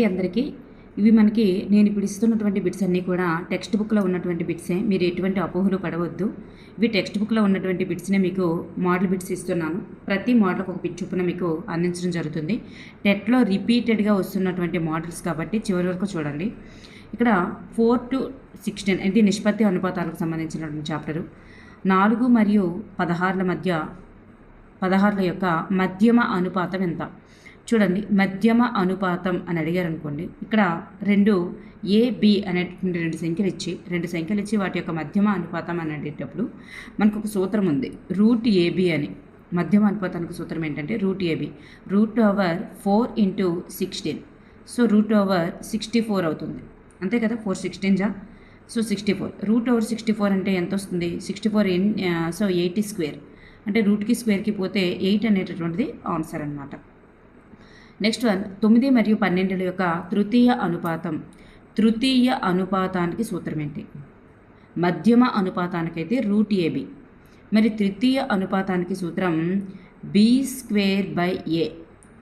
అందరికీ ఇవి మనకి నేను ఇప్పుడు ఇస్తున్నటువంటి బిట్స్ అన్నీ కూడా టెక్స్ట్ బుక్లో ఉన్నటువంటి బిట్సే. మీరు ఎటువంటి అపోహలు పడవద్దు. ఇవి టెక్స్ట్ బుక్లో ఉన్నటువంటి బిట్స్నే మీకు మోడల్ బిట్స్ ఇస్తున్నాను. ప్రతి మోడల్కి ఒక బిట్ చొప్పున మీకు అందించడం జరుగుతుంది. టెట్లో రిపీటెడ్గా వస్తున్నటువంటి మోడల్స్ కాబట్టి చివరి వరకు చూడండి. ఇక్కడ 4 to 16 ఇది నిష్పత్తి అనుపాతాలకు సంబంధించినటువంటి చాప్టరు. 4 మరియు 16ల యొక్క మధ్యమ అనుపాతం ఎంత? చూడండి, మధ్యమ అనుపాతం అని అడిగారు అనుకోండి, ఇక్కడ AB అనేటువంటి రెండు సంఖ్యలు ఇచ్చి వాటి యొక్క మధ్యమ అనుపాతం అని అడిగేటప్పుడు మనకు ఒక సూత్రం ఉంది, √AB అని. మధ్యమ అనుపాతానికి సూత్రం ఏంటంటే √AB, √4 × 16. సో √64 అవుతుంది, అంతే కదా. 4 16 సో 64. √64 అంటే ఎంత వస్తుంది? 64 సో 80². అంటే రూట్కి స్క్వేర్కి పోతే 8 అనేటటువంటిది ఆన్సర్ అనమాట. నెక్స్ట్ 9 మరియు 12ల యొక్క తృతీయ అనుపాతానికి సూత్రం ఏంటి? మధ్యమ అనుపాతానికైతే √AB, మరి తృతీయ అనుపాతానికి సూత్రం B²/A.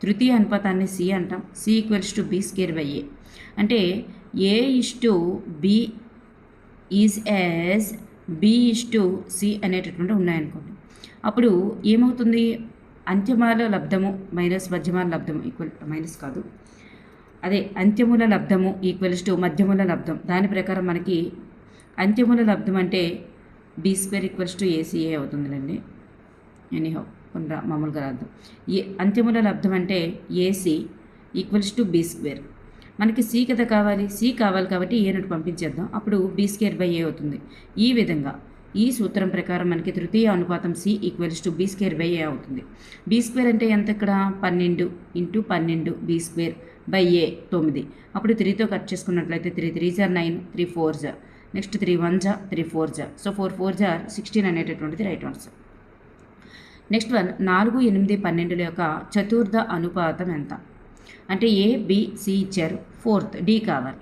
తృతీయ అనుపాతాన్ని C అంటాం. C = B²/A. అంటే A:B ఈజ్ యాజ్ B:C అనేటటువంటి ఉన్నాయనుకోండి. అప్పుడు ఏమవుతుంది? అంత్యమాల లబ్ధము మైనస్ మధ్యమాల లబ్ధము ఈక్వల్ మైనస్ కాదు, అదే అంత్యముల లబ్ధము ఈక్వల్స్ మధ్యముల లబ్ధం. దాని ప్రకారం మనకి అంత్యముల లబ్ధం అంటే B² = ACA అవుతుందిలేండి. ఎనీహౌ మామూలుగా రాద్దాం. అంత్యముల లబ్ధం అంటే AC = B². మనకి C కదా కావాలి, C కావాలి కాబట్టి A నుండి పంపించేద్దాం. అప్పుడు B²/A అవుతుంది. ఈ విధంగా ఈ సూత్రం ప్రకారం మనకి తృతీయ అనుపాతం C = B²/A అవుతుంది. B² అంటే ఎంత? ఇక్కడ 12 × 12 B²/A 9. అప్పుడు 3తో కట్ చేసుకున్నట్లయితే 3 3 = 9, 3 4 = నెక్స్ట్ 3 1 = 3 4 = సో 4 4 = 16 అనేటటువంటిది రైట్ ఆన్సర్. నెక్స్ట్ 4 8 12ల యొక్క చతుర్థ అనుపాతం ఎంత? అంటే A B C ఇచ్చారు, 4th D కావాలి.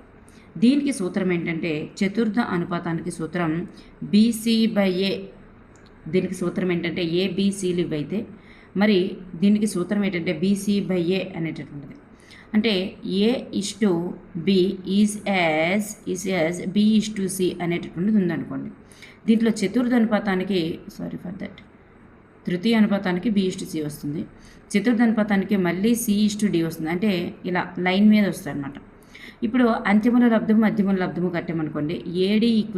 దీనికి సూత్రం ఏంటంటే చతుర్థ అనుపాతానికి సూత్రం BC/A. దీనికి సూత్రం ఏంటంటే ABCలు ఇవైతే మరి దీనికి సూత్రం ఏంటంటే BC/A అనేటటువంటిది. అంటే A:B ఈజ్ యాజ్ B:C అనేటటువంటిది ఉందనుకోండి. దీంట్లో చతుర్థ అనుపాతానికి తృతీయ అనుపాతానికి B:C వస్తుంది. చతుర్థ అనుపాతానికి మళ్ళీ C:D వస్తుంది. అంటే ఇలా లైన్ మీద వస్తుంది అనమాట. ఇప్పుడు అంత్యముల లబ్ధము మధ్యముల లబ్ధము కట్టామనుకోండి, AD =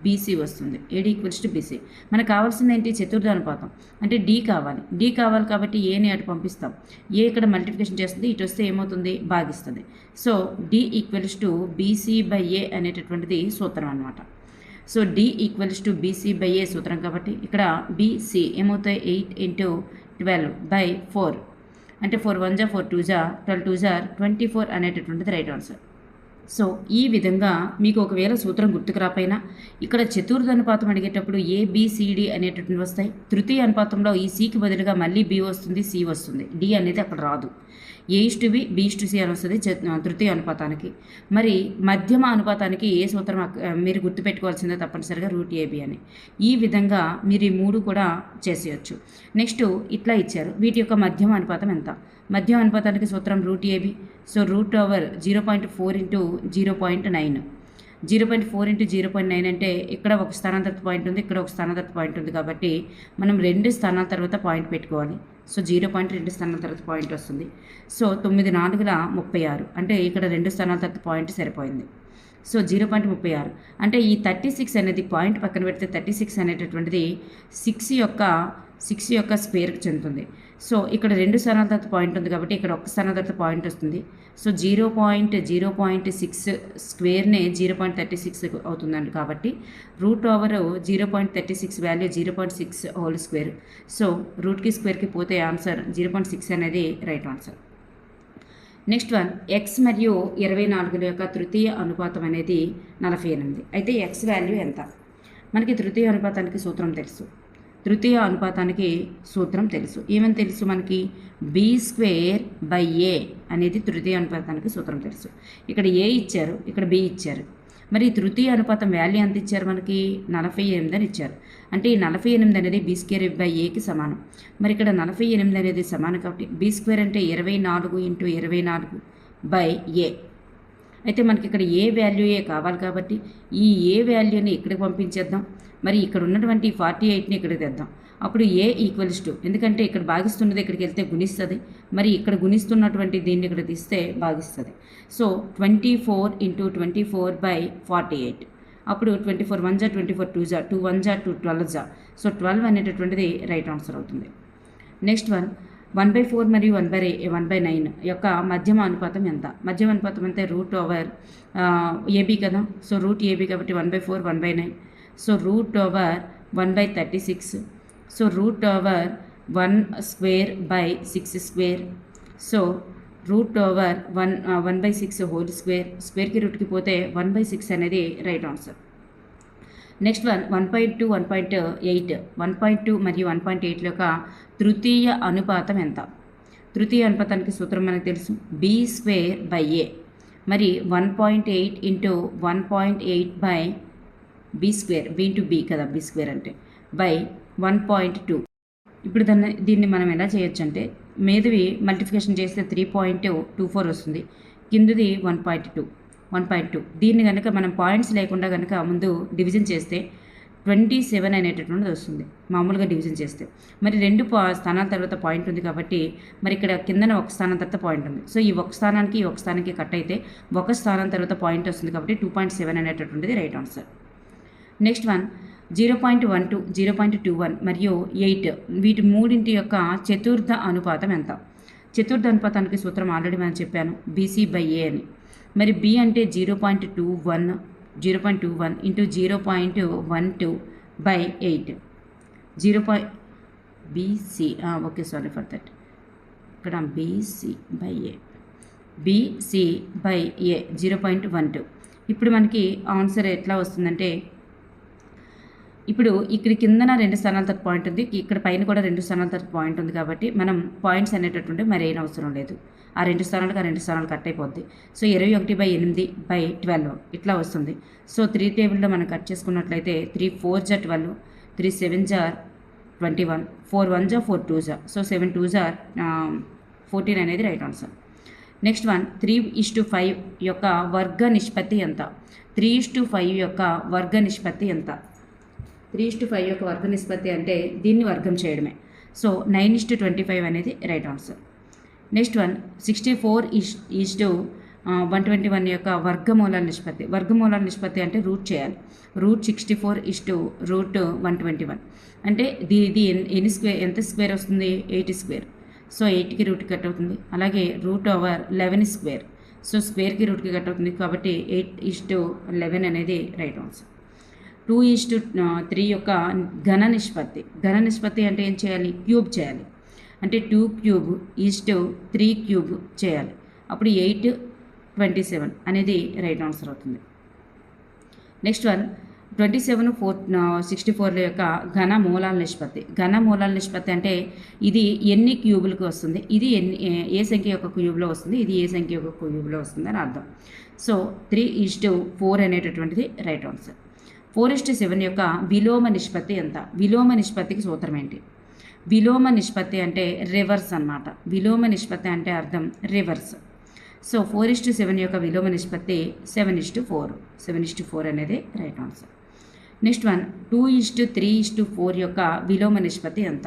BC వస్తుంది. AD = BC. మనకు కావాల్సింది ఏంటి? చతుర్థ అనుపాతం అంటే D కావాలి. D కావాలి కాబట్టి Aని అటు పంపిస్తాం. A ఇక్కడ మల్టిప్లికేషన్ చేస్తుంది, ఇటు వస్తే ఏమవుతుంది? భాగిస్తుంది. సో D = BC/A అనేటటువంటిది సూత్రం అనమాట. సో D = BC/A సూత్రం కాబట్టి ఇక్కడ BC ఏమవుతాయి? 8 × 12/4. అంటే 4 1 = 4 2 = 12 2 = 24 అనేటటువంటిది రైట్ ఆన్సర్. సో ఈ విధంగా మీకు ఒకవేళ సూత్రం గుర్తుకు రాపోయినా ఇక్కడ చతుర్థ అనుపాతం అడిగేటప్పుడు ABCD అనేటటువంటి వస్తాయి. తృతీయ అనుపాతంలో ఈ Cకి బదులుగా మళ్ళీ B వస్తుంది, C వస్తుంది. D అనేది అక్కడ రాదు. A:B B:C అని వస్తుంది తృతీయ అనుపాతానికి. మరి మధ్యమ అనుపాతానికి ఏ సూత్రం మీరు గుర్తుపెట్టుకోవాల్సిందే తప్పనిసరిగా √AB అని. ఈ విధంగా మీరు ఈ 3 కూడా చేసేయచ్చు. నెక్స్ట్ ఇట్లా ఇచ్చారు, వీటి యొక్క మధ్యమ అనుపాతం ఎంత? మధ్యమ అనుపాతానికి సూత్రం √AB. సో √0.4 × 0.9. 0.4 × 0.9 అంటే ఇక్కడ ఒక స్థానాంతర పాయింట్ ఉంది, ఇక్కడ ఒక స్థానాంతర పాయింట్ ఉంది కాబట్టి మనం 2 స్థానాల తర్వాత పాయింట్ పెట్టుకోవాలి. సో 0.2 స్థానాల తర్వాత పాయింట్ వస్తుంది. సో 9 4 = 36. అంటే ఇక్కడ 2 స్థానాల తర్వాత పాయింట్ సరిపోయింది. సో 0.36 అంటే ఈ 36 అనేది పాయింట్ పక్కన పెడితే 36 అనేటటువంటిది 6 యొక్క స్క్వేర్కి చెందుతుంది. సో ఇక్కడ 2 స్థానాల తర్వాత పాయింట్ ఉంది కాబట్టి ఇక్కడ ఒక స్థానం తర్వాత పాయింట్ వస్తుంది. సో 0.06 స్క్వేర్నే 0.36 అవుతుందండి. కాబట్టి √0.36 వాల్యూ 0.6 హోల్ స్క్వేర్. సో రూట్కి స్క్వేర్కి పోతే ఆన్సర్ 0.6 అనేది రైట్ ఆన్సర్. నెక్స్ట్ X మరియు 24ల యొక్క తృతీయ అనుపాతం అనేది 48. అయితే X వాల్యూ ఎంత? మనకి తృతీయ అనుపాతానికి సూత్రం తెలుసు. తృతీయ అనుపాతానికి సూత్రం తెలుసు. ఏమని తెలుసు మనకి? B²/A అనేది తృతీయ అనుపాతానికి సూత్రం తెలుసు. ఇక్కడ A ఇచ్చారు, ఇక్కడ B ఇచ్చారు. మరి తృతీయ అనుపాతం వాల్యూ ఎంత ఇచ్చారు? మనకి 48 అని ఇచ్చారు. అంటే ఈ 48 అనేది B²/Aకి సమానం. మరి ఇక్కడ 48 అనేది సమానం కాబట్టి B² అంటే 24 × 24 బై ఏ. అయితే మనకి ఇక్కడ ఏ వాల్యూయే కావాలి కాబట్టి ఈ ఏ వాల్యూని ఇక్కడికి పంపించేద్దాం. మరి ఇక్కడ ఉన్నటువంటి 48ని ఇక్కడికి తెద్దాం. అప్పుడు ఏ ఈక్వల్స్ టు, ఎందుకంటే ఇక్కడ భాగిస్తున్నది ఇక్కడికి వెళ్తే గుణిస్తుంది, మరి ఇక్కడ గుణిస్తున్నటువంటి దీన్ని ఇక్కడ తీస్తే భాగిస్తుంది. సో 24 × 24/48. అప్పుడు 24 1 24 2 2 1 2 12. సో 12 అనేటటువంటిది రైట్ ఆన్సర్ అవుతుంది. నెక్స్ట్ వన్ 1/4 మరియు 1/9 యొక్క మధ్యమ అనుపాతం ఎంత? మధ్యమ అనుపాతం అంటే √AB కదా. సో √AB కాబట్టి 1/4 1/9. So √1/36. So √1²/6². So √1/6 whole square. స్క్వేర్కి రూట్కి పోతే 1/6 అనేది రైట్ ఆన్సర్. నెక్స్ట్ వన్ 1.2 1.8 1.2 మరియు 1.8 యొక్క తృతీయ అనుపాతం ఎంత? తృతీయ అనుపాతానికి సూత్రం మనకు తెలుసు, B²/A. మరి 1.8 × 1.8/B², B × B కదా, B² అంటే, బై 1.2. ఇప్పుడు దీన్ని మనం ఎలా చేయొచ్చు అంటే, మీదవి మల్టిప్లికేషన్ చేస్తే 3.24 వస్తుంది, కిందది 1.2. దీన్ని కనుక మనం పాయింట్స్ లేకుండా కనుక ముందు డివిజన్ చేస్తే 27 అనేటటువంటిది వస్తుంది మామూలుగా డివిజన్ చేస్తే. మరి 2 స్థానాల తర్వాత పాయింట్ ఉంది కాబట్టి మరి ఇక్కడ కిందన ఒక స్థానం తర్వాత పాయింట్ ఉంది. సో ఈ ఒక స్థానానికి కట్ అయితే ఒక స్థానం తర్వాత పాయింట్ వస్తుంది కాబట్టి 2.7 అనేటటువంటిది రైట్ ఆన్సర్. నెక్స్ట్ వన్ 0.12 0.21 మరియు 8 వీటి మూడింటి యొక్క చతుర్థ అనుపాతం ఎంత? చతుర్థ అనుపాతానికి సూత్రం ఆల్రెడీ మనం చెప్పాను, BC/A అని. మరి B అంటే 0.21 × 0.12/8 BC. Okay, sorry for that. ఇక్కడ BC/A 0.12. ఇప్పుడు మనకి ఆన్సర్ ఎట్లా వస్తుందంటే, ఇప్పుడు ఇక్కడ కిందన 2 స్థానాల తర్వాత పాయింట్ ఉంది, ఇక్కడ పైన కూడా 2 స్థానాల తర్వాత పాయింట్ ఉంది కాబట్టి మనం పాయింట్స్ అనేటటువంటి మరి ఏం అవసరం లేదు. ఆ 2 స్థానాలు కట్ అయిపోద్ది. సో 21/8/12 ఇట్లా వస్తుంది. సో 3 టేబుల్లో మనం కట్ చేసుకున్నట్లయితే 3 4 12, 3 7 21, 4 1 4 2. సో 7 2 14 అనేది రైట్ ఆన్సర్. నెక్స్ట్ వన్ 3:5 యొక్క వర్గ నిష్పత్తి ఎంత? 3:5 యొక్క వర్గ నిష్పత్తి ఎంత? 3:5 యొక్క వర్గ నిష్పత్తి అంటే దీన్ని వర్గం చేయడమే. సో 9:25 అనేది రైట్ ఆన్సర్. నెక్స్ట్ వన్ 64:121 యొక్క వర్గమూలాల నిష్పత్తి. వర్గమూలాల నిష్పత్తి అంటే రూట్ చేయాలి. √64:121 అంటే ఇది ఎంత స్క్వేర్ వస్తుంది? 8². సో 8కి రూట్కి కట్ అవుతుంది. అలాగే √11². సో స్క్వేర్కి రూట్కి కట్ అవుతుంది కాబట్టి 8:11 అనేది రైట్ ఆన్సర్. 2:3 యొక్క ఘన నిష్పత్తి. ఘన నిష్పత్తి అంటే ఏం చేయాలి? క్యూబ్ చేయాలి. అంటే 2³ చేయాలి. అప్పుడు 8/27 అనేది రైట్ ఆన్సర్ అవుతుంది. నెక్స్ట్ వన్ 27/64 యొక్క ఘన మూలాల నిష్పత్తి. ఘన మూలాల నిష్పత్తి అంటే ఇది ఎన్ని క్యూబులకు వస్తుంది, ఇది ఏ సంఖ్య యొక్క క్యూబ్లో వస్తుంది, ఇది ఏ సంఖ్య యొక్క క్యూబ్లో వస్తుంది అని అర్థం. సో 3:4 అనేటటువంటిది రైట్ ఆన్సర్. 4:7 యొక్క విలోమ నిష్పత్తి ఎంత? విలోమ నిష్పత్తికి సూత్రం ఏంటి? విలోమ నిష్పత్తి అంటే రివర్స్ అన్నమాట. విలోమ నిష్పత్తి అంటే అర్థం రివర్స్. సో 4:7 యొక్క విలోమ నిష్పత్తి 7:4. 7:4 అనేది రైట్ ఆన్సర్. నెక్స్ట్ వన్ 2:3:4 యొక్క విలోమ నిష్పత్తి ఎంత?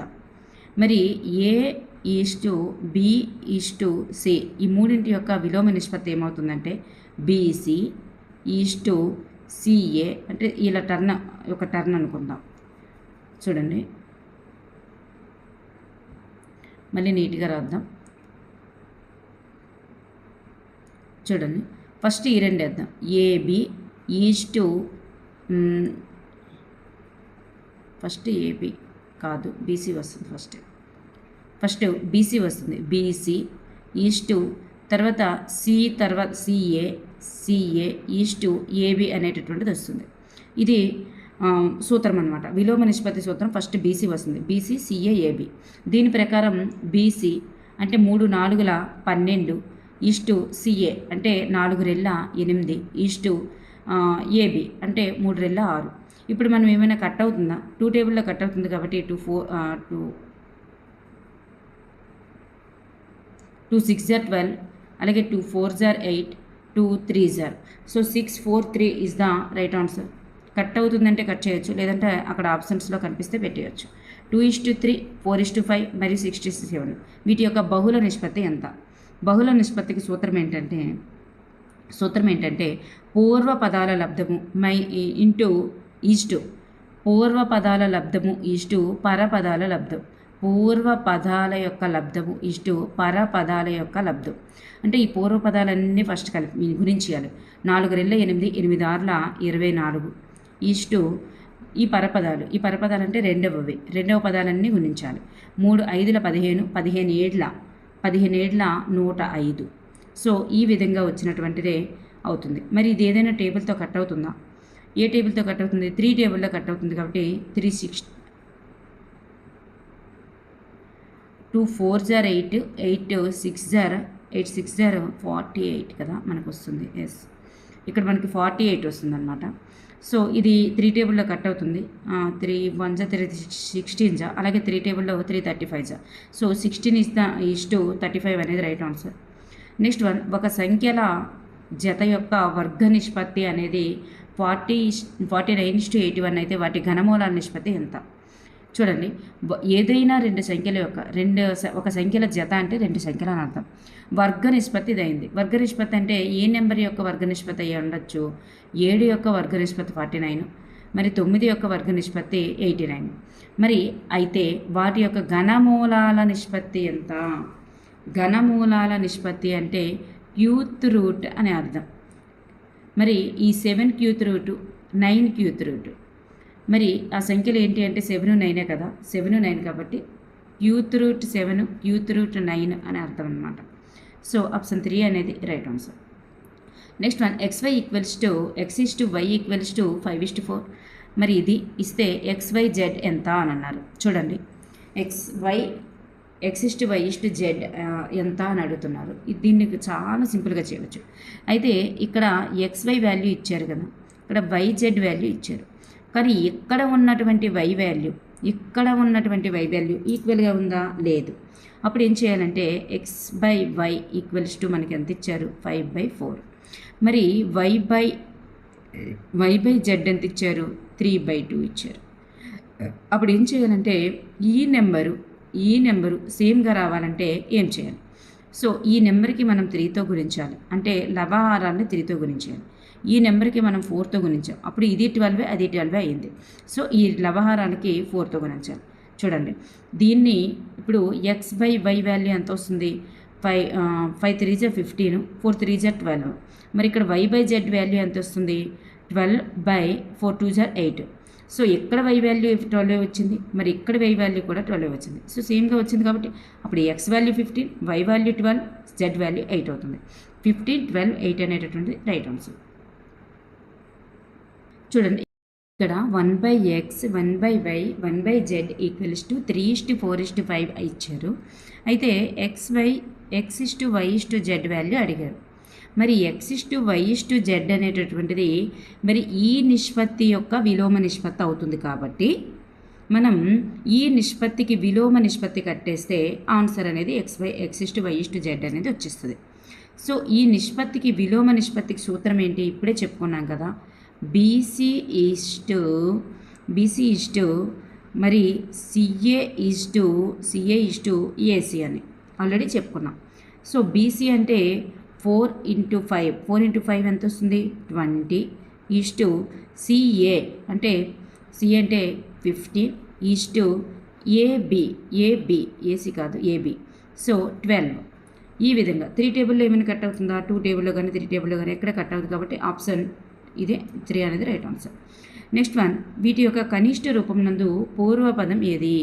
మరి A:B:C ఈ మూడింటి యొక్క విలోమ నిష్పత్తి ఏమవుతుందంటే BC:CA. అంటే ఇలా టర్న్ అనుకుందాం. చూడండి, మళ్ళీ నీట్గా రాద్దాం. చూడండి, ఫస్ట్ ఈ 2 వేద్దాం. AB ఫస్ట్ AB కాదు, BC వస్తుంది. ఫస్ట్ BC వస్తుంది. BC తర్వాత C తర్వాత CA AB అనేటటువంటిది వస్తుంది. ఇది సూత్రం అనమాట. విలోమ నిష్పత్తి సూత్రం ఫస్ట్ BC వస్తుంది. BC CA AB. దీని ప్రకారం BC అంటే 3 4 12 CA అంటే 4 రెళ్ళ 8 AB అంటే 3 రెళ్ళ 6. ఇప్పుడు మనం ఏమైనా కట్ అవుతుందా? 2 టేబుల్లో కట్ అవుతుంది కాబట్టి 2 6 12, అలాగే 2 4s are 8, 2 3s are. So 6 4 3 is the right answer. Cut అవుతుందంటే కట్ చేయొచ్చు, లేదంటే అక్కడ ఆప్షన్స్లో కనిపిస్తే పెట్టేయచ్చు. 2:3, 4:5 మరియు 6:7. వీటి యొక్క బహుళ నిష్పత్తి ఎంత? బహుళ నిష్పత్తికి సూత్రం ఏంటంటే పూర్వ పదాల లబ్ధము ఇంటూ ఈస్టు పూర్వ పదాల లబ్ధము ఈస్టు పరపదాల లబ్ధం. పూర్వ పదాల యొక్క లబ్ధము ఈస్టు పరపదాల యొక్క లబ్ధం. అంటే ఈ పూర్వ పదాలన్నీ ఫస్ట్ కలిపి గుణించాలి. 4 2 8, 8 6 24 ఈస్టు ఈ పరపదాలు అంటే రెండవ పదాలన్నీ గుణించాలి. 3 5 15, 15 7 105. సో ఈ విధంగా వచ్చినటువంటిదే అవుతుంది. మరి ఇది ఏదైనా టేబుల్తో కట్ అవుతుందా? ఏ టేబుల్తో కట్ అవుతుంది? 3 టేబుల్లో కట్ అవుతుంది కాబట్టి 3 6 2 4s are 8, 8 6s are 48 కదా మనకు వస్తుంది. ఎస్, ఇక్కడ మనకి 48 వస్తుంది అనమాట. సో ఇది 3 టేబుల్లో కట్ అవుతుంది. 3 1s 3 16s, అలాగే 3 టేబుల్లో 3 35s. సో 16:35 అనేది రైట్ ఆన్సర్. నెక్స్ట్ వన్, ఒక సంఖ్యల జత యొక్క వర్గ నిష్పత్తి అనేది 49:81 అయితే వాటి ఘనమూలాల నిష్పత్తి ఎంత? చూడండి, ఏదైనా ఒక సంఖ్యల జత అంటే 2 సంఖ్యలు అని అర్థం. వర్గ నిష్పత్తి ఇది అయింది. వర్గ నిష్పత్తి అంటే ఏ నెంబర్ యొక్క వర్గ నిష్పత్తి అయ్యి ఉండొచ్చు? 7 యొక్క వర్గ నిష్పత్తి 49, మరి 9 యొక్క వర్గ నిష్పత్తి 89. మరి అయితే వాటి యొక్క ఘనమూలాల నిష్పత్తి ఎంత? ఘనమూలాల నిష్పత్తి అంటే క్యూత్ రూట్ అని అర్థం. మరి ఈ 7 క్యూత్ రూట్, 9 క్యూత్ రూట్, మరి ఆ సంఖ్యలు ఏంటి అంటే 7 9 కదా, 7 9 కాబట్టి క్యూత్ రూట్ 7 క్యూత్ రూట్ 9 అని అర్థం అనమాట. సో ఆప్షన్ 3 అనేది right answer. Next one, x y = 5:4. మరి ఇది ఇస్తే XYZ ఎంత అని అన్నారు. చూడండి, x y z ఎంత అని అడుగుతున్నారు. దీన్ని చాలా సింపుల్గా చేయవచ్చు. అయితే ఇక్కడ XY వాల్యూ ఇచ్చారు కదా, ఇక్కడ YZ వాల్యూ ఇచ్చారు. కానీ ఇక్కడ ఉన్నటువంటి y వాల్యూ ఈక్వల్గా ఉందా? లేదు. అప్పుడు ఏం చేయాలంటే x/y = మనకి ఎంత ఇచ్చారు? 5/4. మరి y/z ఎంత ఇచ్చారు? 3/2 ఇచ్చారు. అప్పుడు ఏం చేయాలంటే ఈ నెంబరు సేమ్గా రావాలంటే ఏం చేయాలి? సో ఈ నెంబర్కి మనం 3తో గుణించాలి, అంటే లవహారాన్ని 3తో గుణించాలి. ఈ నెంబర్కి మనం 4తో గుణించాం, అప్పుడు ఇది 12 అది 12 అయింది. సో ఈ లవహారానికి 4తో గుణించాలి. చూడండి, దీన్ని ఇప్పుడు x/y వాల్యూ ఎంత వస్తుంది? 5 3s are 15, 4 3s are 12. మరి ఇక్కడ y/z వాల్యూ ఎంత వస్తుంది? 12/4 2s are 8. సో ఎక్కడ y వాల్యూ 12 వచ్చింది, మరి ఇక్కడ y వాల్యూ కూడా 12 వచ్చింది. సో సేమ్గా వచ్చింది కాబట్టి అప్పుడు x value 15, y value 12, z value 8 అవుతుంది. 15 12 8 అనేటటువంటి రైట్ ఆన్సర్. చూడండి, ఇక్కడ 1/x 1/y 1/z = 3:4:5 ఇచ్చారు. అయితే x/y/z వాల్యూ అడిగారు. మరి x/y/z అనేటటువంటిది మరి ఈ నిష్పత్తి యొక్క విలోమ నిష్పత్తి అవుతుంది. కాబట్టి మనం ఈ నిష్పత్తికి విలోమ నిష్పత్తి కట్టేస్తే ఆన్సర్ అనేది x/y/z అనేది వచ్చేస్తుంది. సో ఈ నిష్పత్తికి విలోమ నిష్పత్తికి సూత్రం ఏంటి? ఇప్పుడే చెప్పుకున్నాం కదా, BC మరి CA AC అని ఆల్రెడీ చెప్పుకున్నాం. సో BC అంటే 4 × 5 ఎంత వస్తుంది? 20 CA అంటే 15 AC కాదు AB. సో 12. ఈ విధంగా 3 టేబుల్లో ఏమైనా కట్ అవుతుందా? 2 టేబుల్లో కానీ 3 టేబుల్లో కానీ ఎక్కడ కట్ అవుతుంది కాబట్టి ఆప్షన్ ఇదే 3 అనేది రైట్ ఆన్సర్. నెక్స్ట్ వన్, వీటి యొక్క కనిష్ట రూపం నందు పూర్వపదం ఏది?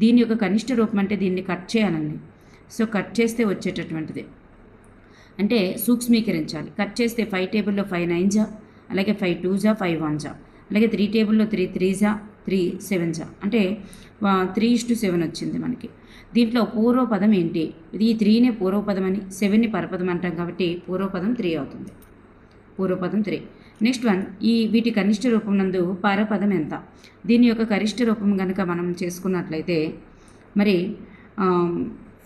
దీని యొక్క కనిష్ట రూపం అంటే దీన్ని కట్ చేయాలండి. సో కట్ చేస్తే వచ్చేటటువంటిది అంటే సూక్ష్మీకరించాలి. కట్ చేస్తే 5 టేబుల్లో 5 9s, అలాగే 5 2s 5 1s, అలాగే 3 టేబుల్లో 3 3s 3 7s, అంటే 3:7 వచ్చింది మనకి. దీంట్లో పూర్వపదం ఏంటి? ఈ 3నే పూర్వపదం అని, 7ని పరపదం అంటాం కాబట్టి పూర్వపదం 3 అవుతుంది. పూర్వపదం 3. నెక్స్ట్ వన్, వీటి కనిష్ట రూపం నందు పరపదం ఎంత? దీని యొక్క గరిష్ట రూపం కనుక మనం చేసుకున్నట్లయితే మరి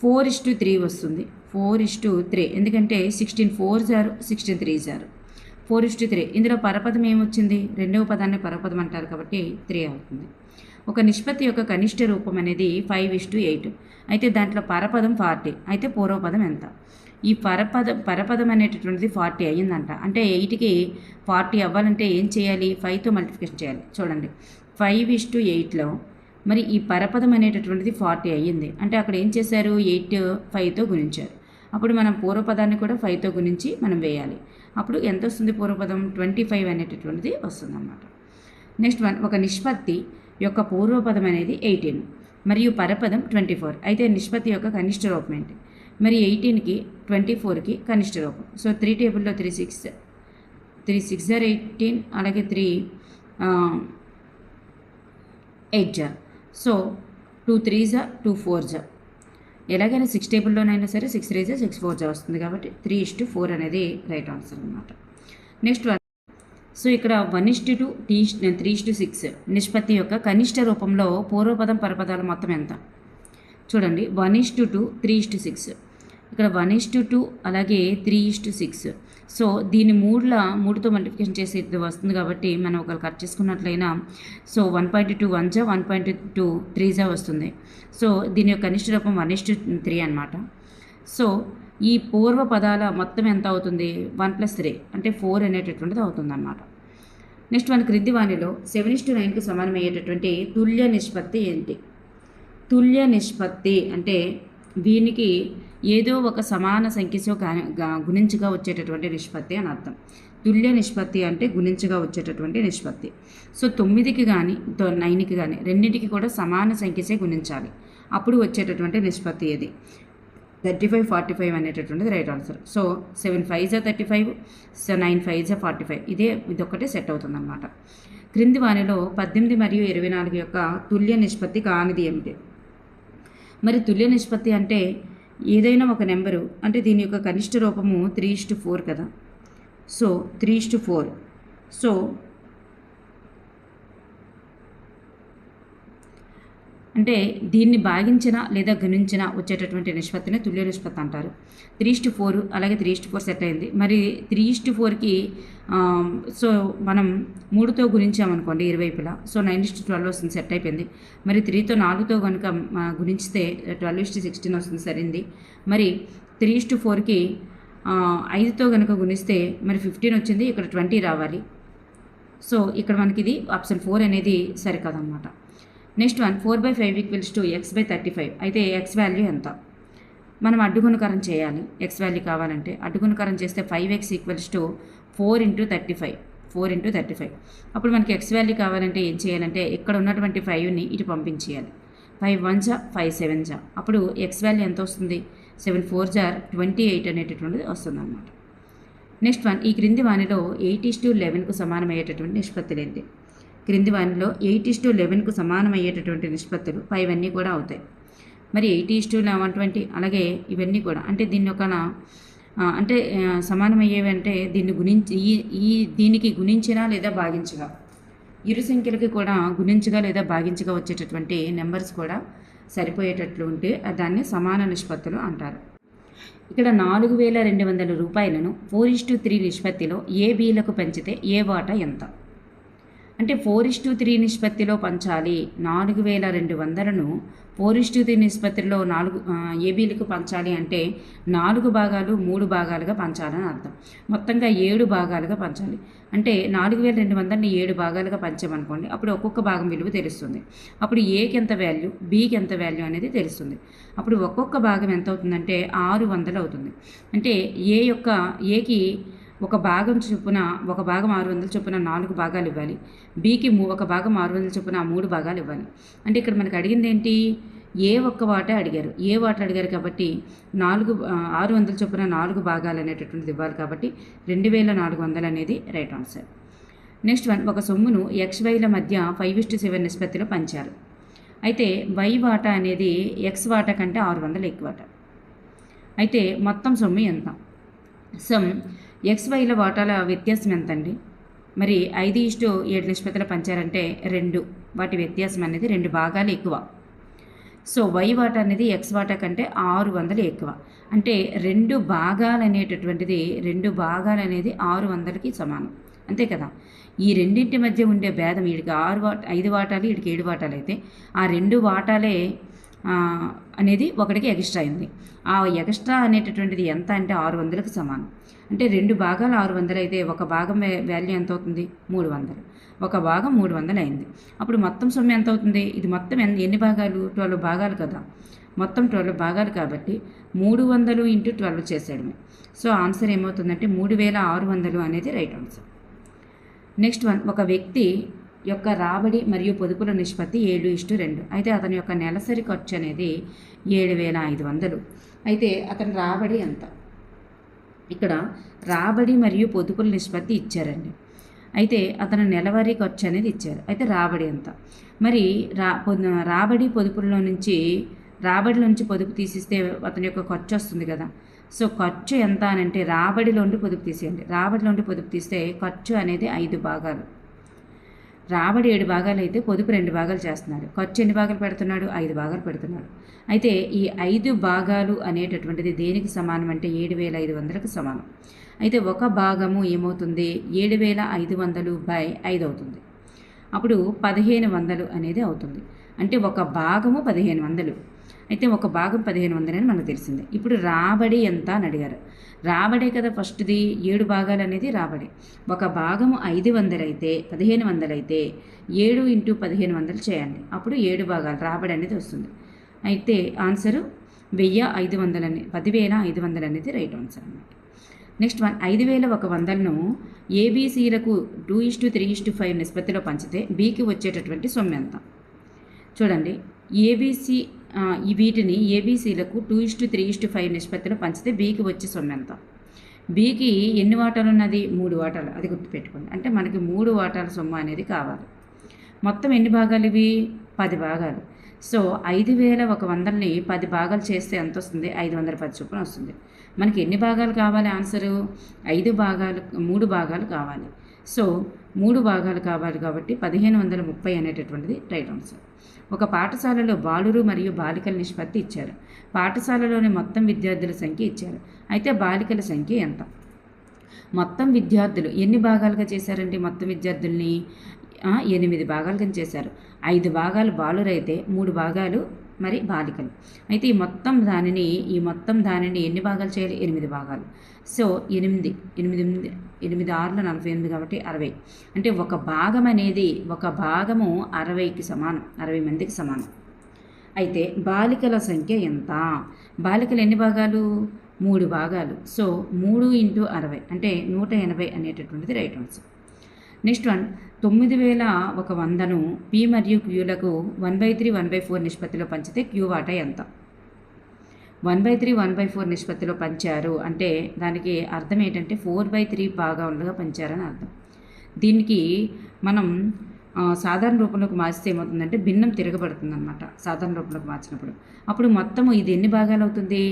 4:3 వస్తుంది. 4:3 ఎందుకంటే 16 4 జారు 16 3 జారు 4:3. ఇందులో పరపదం ఏమొచ్చింది? రెండవ పదాన్ని పరపదం అంటారు కాబట్టి 3 అవుతుంది. ఒక నిష్పత్తి యొక్క కనిష్ట రూపం అనేది 5:8. అయితే దాంట్లో పరపదం 40. అయితే పూర్వపదం ఎంత? ఈ పరపదం అనేటటువంటిది 40 అయ్యిందంట. అంటే 8కి 40 అవ్వాలంటే ఏం చేయాలి? 5తో మల్టిప్లికేషన్ చేయాలి. చూడండి 5:8లో మరి ఈ పరపదం అనేటటువంటిది 40 అయ్యింది. అంటే అక్కడ ఏం చేశారు? 8 5తో గుణించారు. అప్పుడు మనం పూర్వపదాన్ని కూడా 5తో గుణించి మనం వేయాలి. అప్పుడు ఎంత వస్తుంది? పూర్వపదం 25 అనేటటువంటిది వస్తుంది అన్నమాట. నెక్స్ట్ వన్, ఒక నిష్పత్తి యొక్క పూర్వపదం అనేది 18 మరియు పరపదం 24. అయితే నిష్పత్తి యొక్క కనిష్ట రూపం ఏంటి? మరి 18కి 24కి కనిష్ట రూపం. సో 3 టేబుల్లో 3 6 జార్ 18, అలాగే 3 8 జార్. సో 2 3 జా 2 4 జా. ఎలాగైనా 6 టేబుల్లోనైనా సరే 6 3 జా 6 4 జా వస్తుంది కాబట్టి 3:4 అనేది రైట్ ఆన్సర్ అనమాట. నెక్స్ట్ వన్, సో ఇక్కడ 1:2 3:6 నిష్పత్తి యొక్క కనిష్ట రూపంలో పూర్వపదం పరపదాల మొత్తం ఎంత? చూడండి 1:2 3:6. ఇక్కడ 1:2 అలాగే 3:6. సో దీన్ని 3తో మల్టిప్లికేషన్ చేసి వస్తుంది కాబట్టి మనం ఒకవేళ కట్ చేసుకున్నట్లయినా సో 1.2 1 జా 1.2 3 జా వస్తుంది. సో దీని యొక్క కనిష్ట రూపం 1:3 అనమాట. సో ఈ పూర్వ పదాల మొత్తం ఎంత అవుతుంది? 1 + 3 అంటే 4 అనేటటువంటిది అవుతుంది అన్నమాట. నెక్స్ట్ మన క్రింది వాణిలో 7:9కు సమానమయ్యేటటువంటి తుల్య నిష్పత్తి ఏంటి? తుల్య నిష్పత్తి అంటే దీనికి ఏదో ఒక సమాన సంఖ్యతో గుణించగా వచ్చేటటువంటి నిష్పత్తి అని అర్థం. తుల్య నిష్పత్తి అంటే గుణించగా వచ్చేటటువంటి నిష్పత్తి. సో 9కి కానీ 9కి కానీ రెండింటికి కూడా సమాన సంఖ్యచే గుణించాలి. అప్పుడు వచ్చేటటువంటి నిష్పత్తి ఇది 35 45 అనేటటువంటిది రైట్ ఆన్సర్. సో 7 5 జా 35, సో 9 5 జా 45. ఇదొక్కటే సెట్ అవుతుంది అన్నమాట. క్రింది వానిలో 18 మరియు 24 యొక్క తుల్య నిష్పత్తి కానిది ఏమిటి? మరి తుల్య నిష్పత్తి అంటే ఏదైనా ఒక నెంబరు, అంటే దీని యొక్క కనిష్ట రూపము 3:4 కదా. సో 3:4. సో అంటే దీన్ని భాగించిన లేదా గుణించిన వచ్చేటటువంటి నిష్పత్తిని తుల్య నిష్పత్తి అంటారు. 3:4 అలాగే 3:4 సెట్ అయింది. మరి 3:4కి సో మనం 3తో గుణించామనుకోండి ఇరువైపులా, సో 9:12 వస్తుంది, సెట్ అయిపోయింది. మరి 3తో 4తో కనుక గుణించితే 12:16 వస్తుంది, సరైంది. మరి 3:4కి 5తో కనుక గుణిస్తే మరి 15 వచ్చింది, ఇక్కడ 20 రావాలి. సో ఇక్కడ మనకి ఇది ఆప్షన్ 4 అనేది సరికాదన్నమాట. Next one, 4/5 = x/35. అయితే x వాల్యూ ఎంత? మనం అడ్డుగుణకరం చేయాలి. x వాల్యూ కావాలంటే అడ్డుగుణకరం చేస్తే 5x = 4 × 35. 4 × 35. అప్పుడు మనకి x వాల్యూ కావాలంటే ఏం చేయాలంటే ఇక్కడ ఉన్నటువంటి 5ని ఇటు పంపించేయాలి. 5 1 జా 5 7 జా. అప్పుడు x వాల్యూ ఎంత వస్తుంది? 7 4 జార్ 28 అనేటటువంటిది వస్తుంది అన్నమాట. నెక్స్ట్ వన్, ఈ క్రింది వానిలో 8:11కు సమానమయ్యేటటువంటి నిష్పత్తులు ఏంటి? క్రింది వానిలో 8:11కు సమానమయ్యేటటువంటి నిష్పత్తులు పైవన్నీ కూడా అవుతాయి. మరి 8:120 అలాగే ఇవన్నీ కూడా, అంటే దీన్ని ఒక అంటే సమానమయ్యేవి అంటే దీన్ని గుణించి దీనికి గుణించినా లేదా భాగించగా, ఇరు సంఖ్యలకి కూడా గుణించగా లేదా భాగించగా వచ్చేటటువంటి నెంబర్స్ కూడా సరిపోయేటట్లు ఉంటే దాన్ని సమాన నిష్పత్తులు అంటారు. ఇక్కడ 4,200 రూపాయలను 4:3 నిష్పత్తిలో ఏబీలకు పెంచితే ఏ వాటా ఎంత? అంటే 4:3 నిష్పత్తిలో పంచాలి. 4,200ను 4:3 నిష్పత్తిలో ఏబీలకు పంచాలి అంటే 4 భాగాలు 3 భాగాలుగా పంచాలని అర్థం. మొత్తంగా 7 భాగాలుగా పంచాలి. అంటే 4,200ని 7 భాగాలుగా పంచామనుకోండి, అప్పుడు ఒక్కొక్క భాగం విలువ తెలుస్తుంది. అప్పుడు ఏకి ఎంత వాల్యూ, బీకి ఎంత వాల్యూ అనేది తెలుస్తుంది. అప్పుడు ఒక్కొక్క భాగం ఎంత అవుతుందంటే 600 అవుతుంది. అంటే ఏకి ఒక భాగం 600 చొప్పున 4 భాగాలు ఇవ్వాలి. బీకి ఒక భాగం 600 చొప్పున 3 భాగాలు ఇవ్వాలి. అంటే ఇక్కడ మనకు అడిగింది ఏంటి? ఒక్క వాటే అడిగారు. వాట అడిగారు కాబట్టి 600 చొప్పున 4 భాగాలు అనేటటువంటిది ఇవ్వాలి కాబట్టి 2,400 అనేది రైట్ ఆన్సర్. నెక్స్ట్ వన్, ఒక సొమ్మును XYల మధ్య 5:7 నిష్పత్తిలో పంచారు. అయితే Y వాటా అనేది X వాటా కంటే 600 ఎక్కువట. అయితే మొత్తం సొమ్ము ఎంత? సమ్ XYల వాటాల వ్యత్యాసం ఎంతండి? మరి 5:7 నిష్పత్తిలో పంచారంటే 2, వాటి వ్యత్యాసం అనేది 2 భాగాలు ఎక్కువ. సో వై వాటా అనేది ఎక్స్ వాటా కంటే 600 ఎక్కువ. అంటే 2 భాగాలు అనేటటువంటిది 2 భాగాలు అనేది 600కి సమానం, అంతే కదా. ఈ రెండింటి మధ్య ఉండే భేదం వీడికి 5 వాటాలు, వీడికి 7 వాటాలు అయితే ఆ 2 వాటాలే అనేది ఒకటికి ఎక్స్ట్రా అయింది. ఆ ఎక్స్ట్రా అనేటటువంటిది ఎంత అంటే 600కి సమానం. అంటే 2 భాగాలు 600 అయితే ఒక భాగం వాల్యూ ఎంత అవుతుంది? 300. ఒక భాగం 300 అయింది. అప్పుడు మొత్తం సొమ్ము ఎంత అవుతుంది? ఇది మొత్తం ఎన్ని భాగాలు? 12 భాగాలు కదా. మొత్తం 12 భాగాలు కాబట్టి 300 × 12 చేసేయడమే. సో ఆన్సర్ ఏమవుతుందంటే 3600 అనేది రైట్ ఆన్సర్. నెక్స్ట్ వన్, ఒక వ్యక్తి యొక్క రాబడి మరియు పొదుపుల నిష్పత్తి 7:2. అయితే అతని యొక్క నెలసరి ఖర్చు అనేది 7500. అయితే అతని రాబడి ఎంత? ఇక్కడ రాబడి మరియు పొదుపుల నిష్పత్తి ఇచ్చారండి. అయితే అతను నెలవారీ ఖర్చు అనేది ఇచ్చారు. అయితే రాబడి ఎంత? మరి రాబడి పొదుపుల్లో నుంచి పొదుపు తీసిస్తే అతని యొక్క ఖర్చు వస్తుంది కదా. సో ఖర్చు ఎంత అని అంటే రాబడిలోండి పొదుపు తీసేయండి. రాబడిలోండి పొదుపు తీస్తే ఖర్చు అనేది 5 భాగాలు. రాబడి 7 భాగాలు అయితే పొదుపు 2 భాగాలు చేస్తున్నాడు. ఖర్చు ఎన్ని భాగాలు పెడుతున్నాడు? 5 భాగాలు పెడుతున్నాడు. అయితే ఈ 5 భాగాలు అనేటటువంటిది దేనికి సమానం అంటే 7500కి సమానం. అయితే ఒక భాగము ఏమవుతుంది? 7500/5 అవుతుంది. అప్పుడు 1500 అనేది అవుతుంది. అంటే ఒక భాగము 1500. అయితే ఒక భాగం 1500 అని మనకు తెలిసింది. ఇప్పుడు రాబడి ఎంత అని అడిగారు. రాబడే కదా ఫస్ట్ది, 7 భాగాలు అనేది రాబడి. ఒక భాగము 500 అయితే 1500 అయితే 7 × 1500 చేయండి. అప్పుడు 7 భాగాలు రాబడి అనేది వస్తుంది. అయితే ఆన్సరు 10,500 అనేది రైట్ ఆన్సర్ అన్నమాట. నెక్స్ట్ వన్, 5100ను ఏబీసీలకు 2:3:5 నిష్పత్తిలో పంచితే బీకి వచ్చేటటువంటి సొమ్ము ఎంత? చూడండి, ఏబీసీ వీటిని ఏబీసీలకు 2:3:5 నిష్పత్తిలో పంచితే బీకి వచ్చే సొమ్ము ఎంత? బీకి ఎన్ని వాటాలు ఉన్నది? 3 వాటాలు. అది గుర్తుపెట్టుకోండి. అంటే మనకి 3 వాటాల సొమ్ము అనేది కావాలి. మొత్తం ఎన్ని భాగాలు ఇవి? 10 భాగాలు. సో 5100ని 10 భాగాలు చేస్తే ఎంత వస్తుంది? 510 చొప్పున వస్తుంది. మనకి ఎన్ని భాగాలు కావాలి? ఆన్సరు 3 భాగాలు కావాలి. సో 3 భాగాలు కావాలి కాబట్టి 1530 అనేటటువంటిది రైట్ ఆన్సర్. ఒక పాఠశాలలో బాలురు మరియు బాలికల నిష్పత్తి ఇచ్చారు. పాఠశాలలోని మొత్తం విద్యార్థుల సంఖ్య ఇచ్చారు. అయితే బాలికల సంఖ్య ఎంత? మొత్తం విద్యార్థులు ఎన్ని భాగాలుగా చేశారండి? మొత్తం విద్యార్థుల్ని 8 భాగాలుగా చేశారు. 5 భాగాలు బాలురైతే 3 భాగాలు మరి బాలికలు. అయితే ఈ మొత్తం దానిని ఎన్ని భాగాలు చేయాలి? 8 భాగాలు. సో 8 6 48 కాబట్టి 60. అంటే ఒక భాగము 60కి సమానం, 60 మందికి సమానం. అయితే బాలికల సంఖ్య ఎంత? బాలికలు ఎన్ని భాగాలు? 3 భాగాలు. సో 3 × 60 అంటే 180 అనేటటువంటిది రైట్ ఆన్సర్. నెక్స్ట్ వన్, 9100ను పి మరియు క్యూలకు 1/3 1/4 నిష్పత్తిలో పంచితే క్యూ వాటా ఎంత? 1/3 1/4 నిష్పత్తిలో పంచారు అంటే దానికి అర్థం ఏంటంటే 4/3 భాగాలుగా పంచారని అర్థం. దీనికి మనం సాధారణ రూపంలోకి మార్చితే ఏమవుతుందంటే భిన్నం తిరగబడుతుంది అనమాట. సాధారణ రూపంలోకి మార్చినప్పుడు అప్పుడు మొత్తము ఇది ఎన్ని భాగాలు అవుతుంది?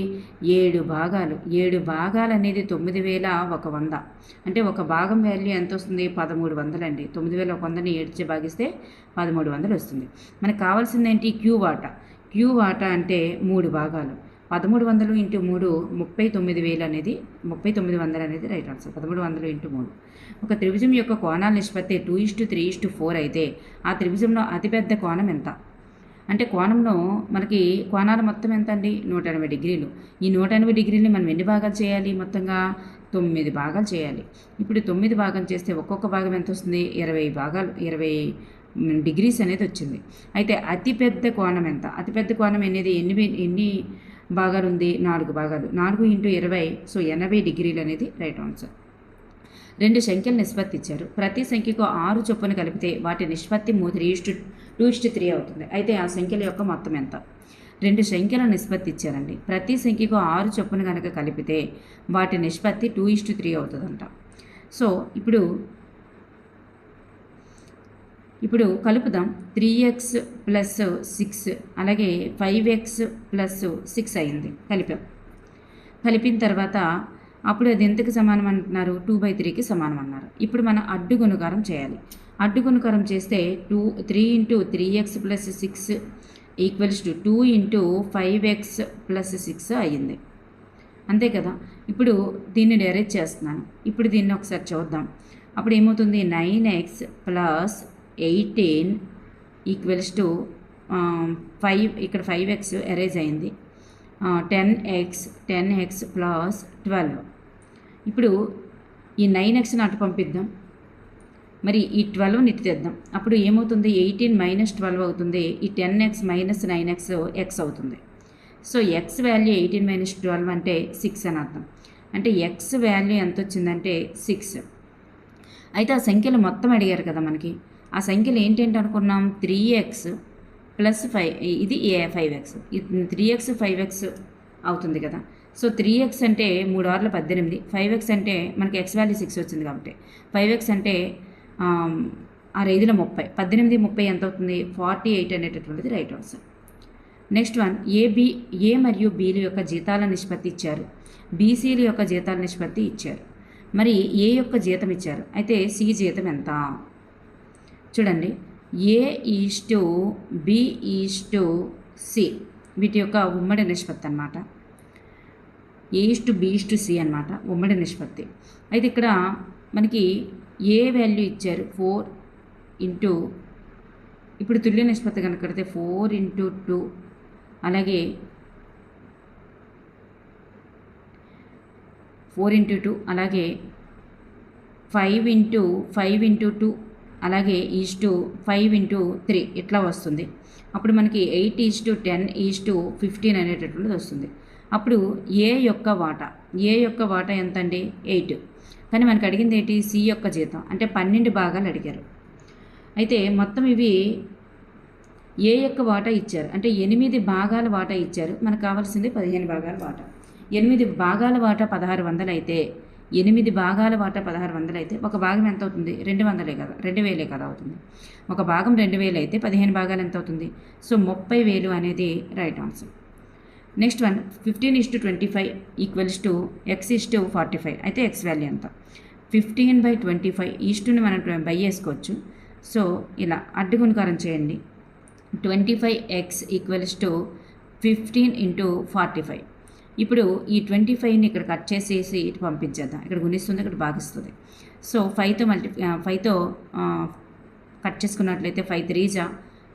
7 భాగాలు. 7 భాగాలు అనేది 9100. అంటే ఒక భాగం వాల్యూ ఎంత వస్తుంది? 1300 అండి. 9100ని 7 భాగిస్తే 1300 వస్తుంది. మనకు కావాల్సింది ఏంటి? క్యూ వాటా అంటే 3 భాగాలు. 1300 × 3 39,000 అనేది 3900 అనేది రైట్ ఆన్సర్. 1300 × 3. ఒక త్రిభుజం యొక్క కోణాల నిష్పత్తి 2:3:4 అయితే ఆ త్రిభుజంలో అతిపెద్ద కోణం ఎంత? అంటే కోణంలో మనకి కోణాల మొత్తం ఎంత అండి? 180 డిగ్రీలు. ఈ 180 డిగ్రీలని మనం ఎన్ని భాగాలు చేయాలి? మొత్తంగా 9 భాగాలు చేయాలి. ఇప్పుడు 9 భాగం చేస్తే ఒక్కొక్క భాగం ఎంత వస్తుంది? 20 భాగాలు, 20 డిగ్రీస్ అనేది వచ్చింది. అయితే అతిపెద్ద కోణం ఎంత? అతిపెద్ద కోణం అనేది ఎన్ని భాగాలు ఉంది? 4 భాగాలు. 4 × 20 సో 80 డిగ్రీలు అనేది రైట్ ఆన్సర్. 2 సంఖ్యల నిష్పత్తి ఇచ్చారు. ప్రతి సంఖ్యకు 6 చొప్పున కలిపితే వాటి నిష్పత్తి 3:2:3 అవుతుంది. అయితే ఆ సంఖ్యల యొక్క మొత్తం ఎంత? 2 సంఖ్యల నిష్పత్తి ఇచ్చారండి. ప్రతి సంఖ్యకు 6 చొప్పున కనుక కలిపితే వాటి నిష్పత్తి 2:3 అవుతుందంట. సో ఇప్పుడు కలుపుదాం. 3x + 6 అలాగే 5x + 6 అయింది. కలిపిన తర్వాత అప్పుడు అది ఎంతకు సమానం అంటున్నారు? 2/3కి సమానం అన్నారు. ఇప్పుడు మనం అడ్డు గుణకారం చేయాలి. అడ్డు గుణకారం చేస్తే 3 × 3x + 6 equals to 2 into 5x plus 6 అయ్యింది. అంతే కదా. ఇప్పుడు దీన్ని డైరెక్ట్ చేస్తున్నాను. ఇప్పుడు దీన్ని ఒకసారి చూద్దాం. అప్పుడు ఏమవుతుంది, 9x ప్లస్ 18 ఈక్వల్స్ టు 5, ఇక్కడ 5x ఎరేజ్ అయింది, 10x ప్లస్ 12. ఇప్పుడు ఈ 9xని అటు పంపిద్దాం, మరి ఈ 12ని ఇటు తెద్దాం. అప్పుడు ఏమవుతుంది, 18 మైనస్ 12 అవుతుంది, ఈ 10x మైనస్ 9x x అవుతుంది. సో x వాల్యూ 18 మైనస్ 12 అంటే 6 అని అర్థం. అంటే x వాల్యూ ఎంత వచ్చిందంటే 6. అయితే ఆ సంఖ్యలు మొత్తం అడిగారు కదా మనకి. ఆ సంఖ్యలు ఏంటంటే అనుకున్నాం, 3x ప్లస్ 5, ఇది 5x, 3x 5x అవుతుంది కదా. సో 3x అంటే 3 6 18, 5x అంటే మనకి x వాల్యూ 6 వచ్చింది కాబట్టి 5x అంటే 6 5 30, 18 30 ఎంత అవుతుంది, 48 అనేటటువంటిది రైట్ ఆన్సర్. నెక్స్ట్ వన్, ఏ మరియు బీల యొక్క జీతాల నిష్పత్తి ఇచ్చారు, బీసీల యొక్క జీతాల నిష్పత్తి ఇచ్చారు, మరి ఏ యొక్క జీతం ఇచ్చారు, అయితే సి జీతం ఎంత. చూడండి, A:B:C వీటి యొక్క ఉమ్మడి నిష్పత్తి అనమాట. A:B:C అనమాట ఉమ్మడి నిష్పత్తి. అయితే ఇక్కడ మనకి ఏ వాల్యూ ఇచ్చారు 4 ఇంటూ, ఇప్పుడు తుల్య నిష్పత్తి కనుక కడితే 4 ఇంటూ 2, అలాగే 4 ఇంటూ 2, అలాగే 5 ఇంటూ 2, అలాగే 5 ఇంటూ 3 ఇట్లా వస్తుంది. అప్పుడు మనకి 8:10:15 అనేటటువంటిది వస్తుంది. అప్పుడు ఏ యొక్క వాటా ఎంత అండి, 8. కానీ మనకు అడిగింది ఏంటి, సి యొక్క జీతం, అంటే 12 భాగాలు అడిగారు. అయితే మొత్తం ఇవి ఏ యొక్క వాటా ఇచ్చారు, అంటే 8 భాగాల వాటా ఇచ్చారు. మనకు కావాల్సింది 15 భాగాల వాటా. 8 భాగాల వాటా 1600 అయితే, 8 భాగాల వాటా 1600 అయితే ఒక భాగం ఎంత అవుతుంది, 200 కదా, 2000 కదా అవుతుంది. ఒక భాగం 2000 అయితే 15 భాగాలు ఎంత అవుతుంది, సో 30,000 అనేది right answer. Next one, 15:25 equals to x:45 అయితే x వాల్యూ ఎంత. 15/25 ఈస్టుని మనం బై చేసుకోవచ్చు. సో ఇలా అడ్డు గుణకారం చేయండి. 25x equals to 15 into 45. ఇప్పుడు ఈ 25ని ఇక్కడ కట్ చేసేసి ఇటు పంపించేద్దాం. ఇక్కడ గుణిస్తుంది, ఇక్కడ భాగిస్తుంది. సో 5తో కట్ చేసుకున్నట్లయితే 5 3 జా,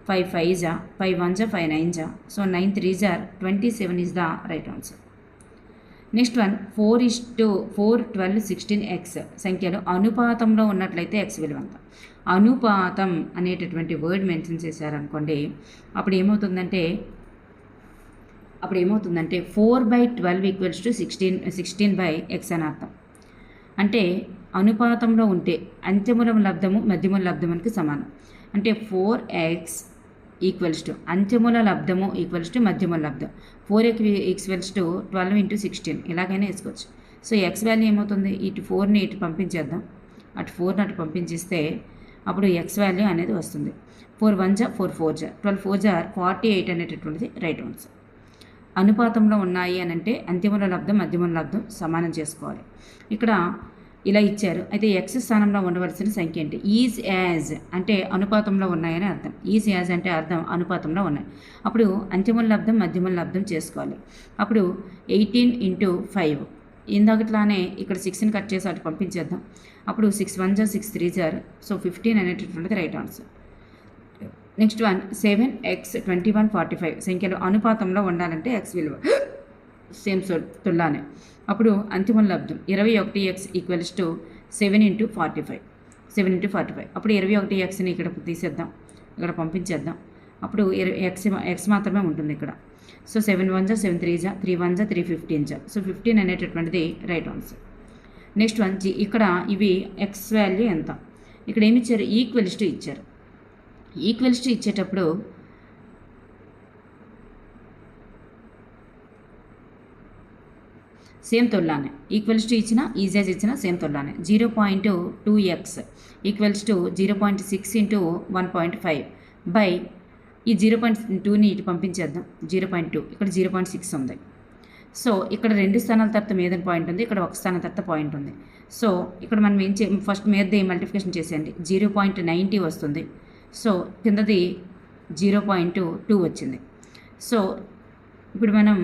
5 5 జా, 5 1 జా, 5 9 జా. సో 9 3 జా 27 is the right answer. Next one, 4 12 16x సంఖ్యలు అనుపాతంలో ఉన్నట్లయితే x విలువ ఎంత. అనుపాతం అనేటటువంటి వర్డ్ మెన్షన్ చేశారనుకోండి, అప్పుడు ఏమవుతుందంటే 4/12 ఈక్వల్స్ టు 16/x అని అర్థం. అంటే అనుపాతంలో ఉంటే అంత్యముల లబ్ధము మధ్యముల లబ్ధమునికి సమానం. అంటే 4x ఈక్వల్స్ టు అంత్యముల లబ్ధము ఈక్వల్స్ టు మధ్యముల లబ్ధం. 4x ఈక్వల్స్ టు 12 ఇంటూ 16 ఇలాగైనా వేసుకోవచ్చు. సో x వాల్యూ ఏమవుతుంది, ఇటు 4ని ఇటు పంపించేద్దాం, అటు 4ని అటు పంపించిస్తే అప్పుడు x వాల్యూ అనేది వస్తుంది. 4 1 జా, 4 4 జా, 12 4 జా 48 అనేటటువంటిది రైట్ ఆన్సర్. అనుపాతంలో ఉన్నాయి అని అంటే అంత్యముల లబ్ధం మధ్యముల లబ్ధం సమానం చేసుకోవాలి. ఇక్కడ ఇలా ఇచ్చారు. అయితే x స్థానంలో ఉండవలసిన సంఖ్య ఏంటి, ఈజ్ యాజ్ అంటే అనుపాతంలో ఉన్నాయని అర్థం. ఈజ్ యాజ్ అంటే అర్థం అనుపాతంలో ఉన్నాయి. అప్పుడు అంత్యముల లబ్ధం మధ్యముల లబ్ధం చేసుకోవాలి. అప్పుడు 18 ఇంటూ 5 ఇందాకట్లానే ఇక్కడ 6ని కట్ చేసి అటు పంపించేద్దాం. అప్పుడు 6 1 జా, 6 3 జా, సో 15 అనేటటువంటిది right answer. Next one, 7x 21 45 సంఖ్యలు అనుపాతంలో ఉండాలంటే x విలువ సేమ్ తుల్లానే. అప్పుడు అంతిమ లబ్ధం 21x ఈక్వల్స్ టు 7 ఇంటూ 45. అప్పుడు 21xని ఇక్కడ తీసేద్దాం, ఇక్కడ పంపించేద్దాం. అప్పుడు x మాత్రమే ఉంటుంది ఇక్కడ. సో 7 1 జా, 7 3 జా, 3 1 జా, 3 15 జా, సో 15 అనేటటువంటిది రైట్ ఆన్సర్. నెక్స్ట్ వన్, ఇక్కడ ఇవి x వాల్యూ ఎంత. ఇక్కడ ఏమి ఇచ్చారు, ఈక్వల్స్ టు ఇచ్చారు. ఈక్వల్స్ టు ఇచ్చేటప్పుడు సేమ్ తొల్లానే, ఈక్వల్స్ టు ఇచ్చిన ఈజీస్ ఇచ్చిన సేమ్ తొల్లానే. 0.2x equals to 0.6 into 1.5 by ఈ 0.2ని ఇటు పంపించేద్దాం. 0.2 ఇక్కడ 0.6 ఉంది. సో ఇక్కడ 2 స్థానాల తర్వాత మీద పాయింట్ ఉంది, ఇక్కడ 1 స్థానం తర్వాత పాయింట్ ఉంది. సో ఇక్కడ మనం ఫస్ట్ మీద మల్టిప్లికేషన్ చేసేయండి. 0.90 వస్తుంది. సో కిందది 0.2 వచ్చింది. సో ఇప్పుడు మనం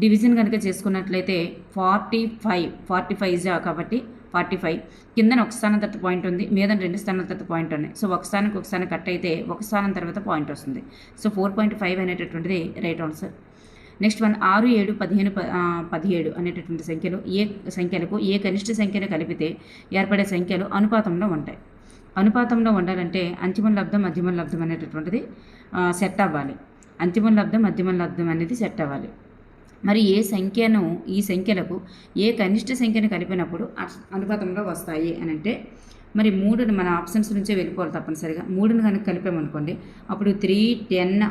డివిజన్ కనుక చేసుకున్నట్లయితే 45 కాబట్టి 45 కిందన ఒక స్థానం తర్వాత పాయింట్ ఉంది, మీద 2 స్థానాల తర్వాత పాయింట్ ఉన్నాయి. సో ఒక స్థానం కట్ అయితే ఒక స్థానం తర్వాత పాయింట్ వస్తుంది. సో 4.5 అనేటటువంటిది రైట్ ఆన్సర్. నెక్స్ట్ 6, 7, 15, 17 అనేటటువంటి సంఖ్యలకు ఏ కనిష్ట సంఖ్యను కలిపితే ఏర్పడే సంఖ్యలు అనుపాతంలో ఉంటాయి. అనుపాతంలో ఉండాలంటే అంతిమ లబ్ధం మధ్యమ లబ్ధం అనేటటువంటిది సెట్ అవ్వాలి. అంతిమ లబ్ధం మధ్యమ లబ్ధం అనేది సెట్ అవ్వాలి. మరి ఈ సంఖ్యలకు ఏ కనిష్ట సంఖ్యను కలిపినప్పుడు అనుపాతంలో వస్తాయి అని అంటే మరి 3ని మన ఆప్షన్స్ నుంచే వెళ్ళిపోవాలి తప్పనిసరిగా. 3ని కనుక కలిపామనుకోండి అప్పుడు 3, 10,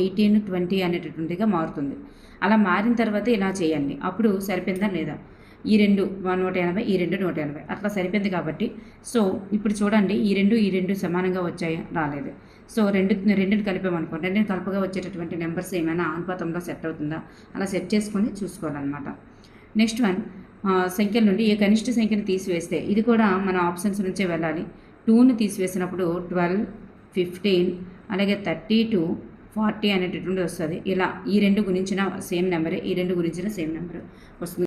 18, 20 అనేటటువంటిగా మారుతుంది. అలా మారిన తర్వాత ఇలా చేయండి. అప్పుడు సరిపోయిందా లేదా? ఈ 2 180, ఈ 2 180 అట్లా సరిపోయింది కాబట్టి సో ఇప్పుడు చూడండి ఈ 2 సమానంగా వచ్చాయా? రాలేదు. సో రెండుని కలిపామనుకోండి, రెండుని కలపగా వచ్చేటటువంటి నెంబర్స్ ఏమైనా అనుపాతంలో సెట్ అవుతుందా? అలా సెట్ చేసుకొని చూసుకోవాలన్నమాట. నెక్స్ట్ వన్ సంఖ్యల నుండి ఏ కనిష్ట సంఖ్యను తీసివేస్తే ఇది కూడా మన ఆప్షన్స్ నుంచే వెళ్ళాలి. 2ని తీసివేసినప్పుడు 12, 15 అలాగే 32, 40 అనేటటువంటి వస్తుంది. ఇలా ఈ 2 గురించిన సేమ్ నెంబరే, ఈ 2 గురించిన సేమ్ నెంబర్ వస్తుంది.